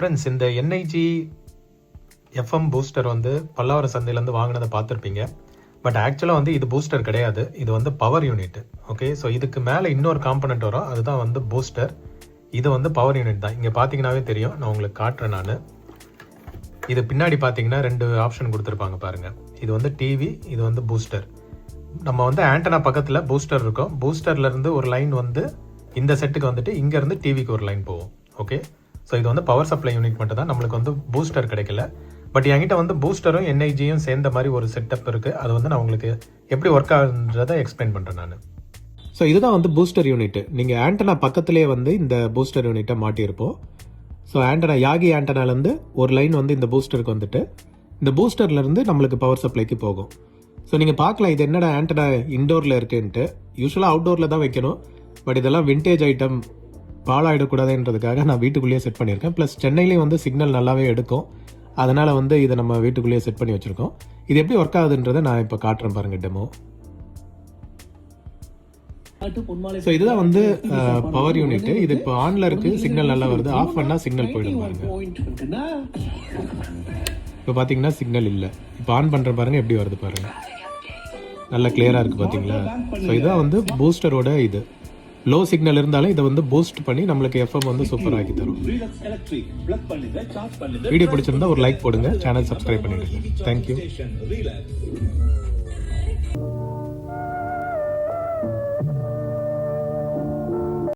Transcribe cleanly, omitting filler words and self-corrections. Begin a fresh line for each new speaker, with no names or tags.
Friends, இந்த என்ஐஜி FM booster வந்து பல்லாவரம் சந்தையிலேருந்து வாங்கினதை பார்த்துருப்பீங்க. பட் ஆக்சுவலாக வந்து இது பூஸ்டர் கிடையாது, இது வந்து பவர் யூனிட். ஓகே, ஸோ இதுக்கு மேலே இன்னொரு காம்பனண்ட் வரும், அதுதான் வந்து பூஸ்டர். இது வந்து பவர் யூனிட் தான். இங்கே பார்த்தீங்கன்னாவே தெரியும், நான் உங்களுக்கு காட்டுறேன். நான் இது பின்னாடி பார்த்தீங்கன்னா 2 ஆப்ஷன் கொடுத்துருப்பாங்க பாருங்கள். இது வந்து டிவி, இது வந்து பூஸ்டர். நம்ம வந்து ஆண்டனா பக்கத்தில் பூஸ்டர் இருக்கும். பூஸ்டர்லேருந்து ஒரு லைன் வந்து இந்த செட்டுக்கு வந்துட்டு இங்கேருந்து டிவிக்கு ஒரு லைன் போகும். ஓகே, ஸோ இது வந்து பவர் சப்ளை யூனிட் மட்டும் தான், நம்மளுக்கு வந்து பூஸ்டர் கிடைக்கல. பட் என்கிட்ட வந்து பூஸ்டரும் என்ஐஜியும் சேர்ந்த மாதிரி ஒரு செட்டப் இருக்குது. அது வந்து நான் உங்களுக்கு எப்படி ஒர்க் ஆகுன்றதை எக்ஸ்பிளைன் பண்ணுறேன் நான். ஸோ இதுதான் வந்து பூஸ்டர் யூனிட். நீங்கள் ஆண்டனா பக்கத்துலேயே வந்து இந்த பூஸ்டர் யூனிட்டை மாட்டியிருப்போம். ஸோ ஆண்டனா யாகி ஆண்டனாலேருந்து ஒரு லைன் வந்து இந்த பூஸ்டருக்கு வந்துட்டு இந்த பூஸ்டர்லேருந்து நம்மளுக்கு பவர் சப்ளைக்கு போகும். ஸோ நீங்கள் பார்க்கலாம், இது என்னடா ஆண்டனா இன்டோரில் இருக்குன்ட்டு. யூஸ்வலாக அவுட்டோரில் தான் வைக்கணும். பட் இதெல்லாம் விண்டேஜ் ஐட்டம், பாழாயிடக்கூடாதுன்றதுக்காக நான் வீட்டுக்குள்ளேயே செட் பண்ணியிருக்கேன். ப்ளஸ் சென்னையிலேயும் வந்து சிக்னல் நல்லாவே எடுக்கும். அதனால் வந்து இதை நம்ம வீட்டுக்குள்ளேயே செட் பண்ணி வச்சுருக்கோம். இது எப்படி ஒர்க் ஆகுதுன்றதை நான் இப்போ காட்டுறேன் பாருங்கள், டெமோ. ஸோ இதுதான் வந்து பவர் யூனிட். இது இப்போ ஆன்ல இருக்கு, சிக்னல் நல்லா வருது. ஆஃப் பண்ணா சிக்னல் போயிடும் பாருங்க. இப்போ பாத்தீங்கன்னா சிக்னல் இல்லை. இப்போ ஆன் பண்ற பாருங்க, எப்படி வருது பாருங்க, நல்லா கிளியரா இருக்கு பாத்தீங்களா. ஸோ இதான் வந்து பூஸ்டரோட இது. லோ சிக்னல் இருந்தாலும் இதை வந்து பூஸ்ட் பண்ணி நம்மளுக்கு எஃப்எம் வந்து சூப்பர் ஆக்கி தரும். வீடியோ பிடிச்சிருந்தா ஒரு லைக் போடுங்க, சேனல் சப்ஸ்கிரைப் பண்ணிடுங்க. தேங்க்யூ.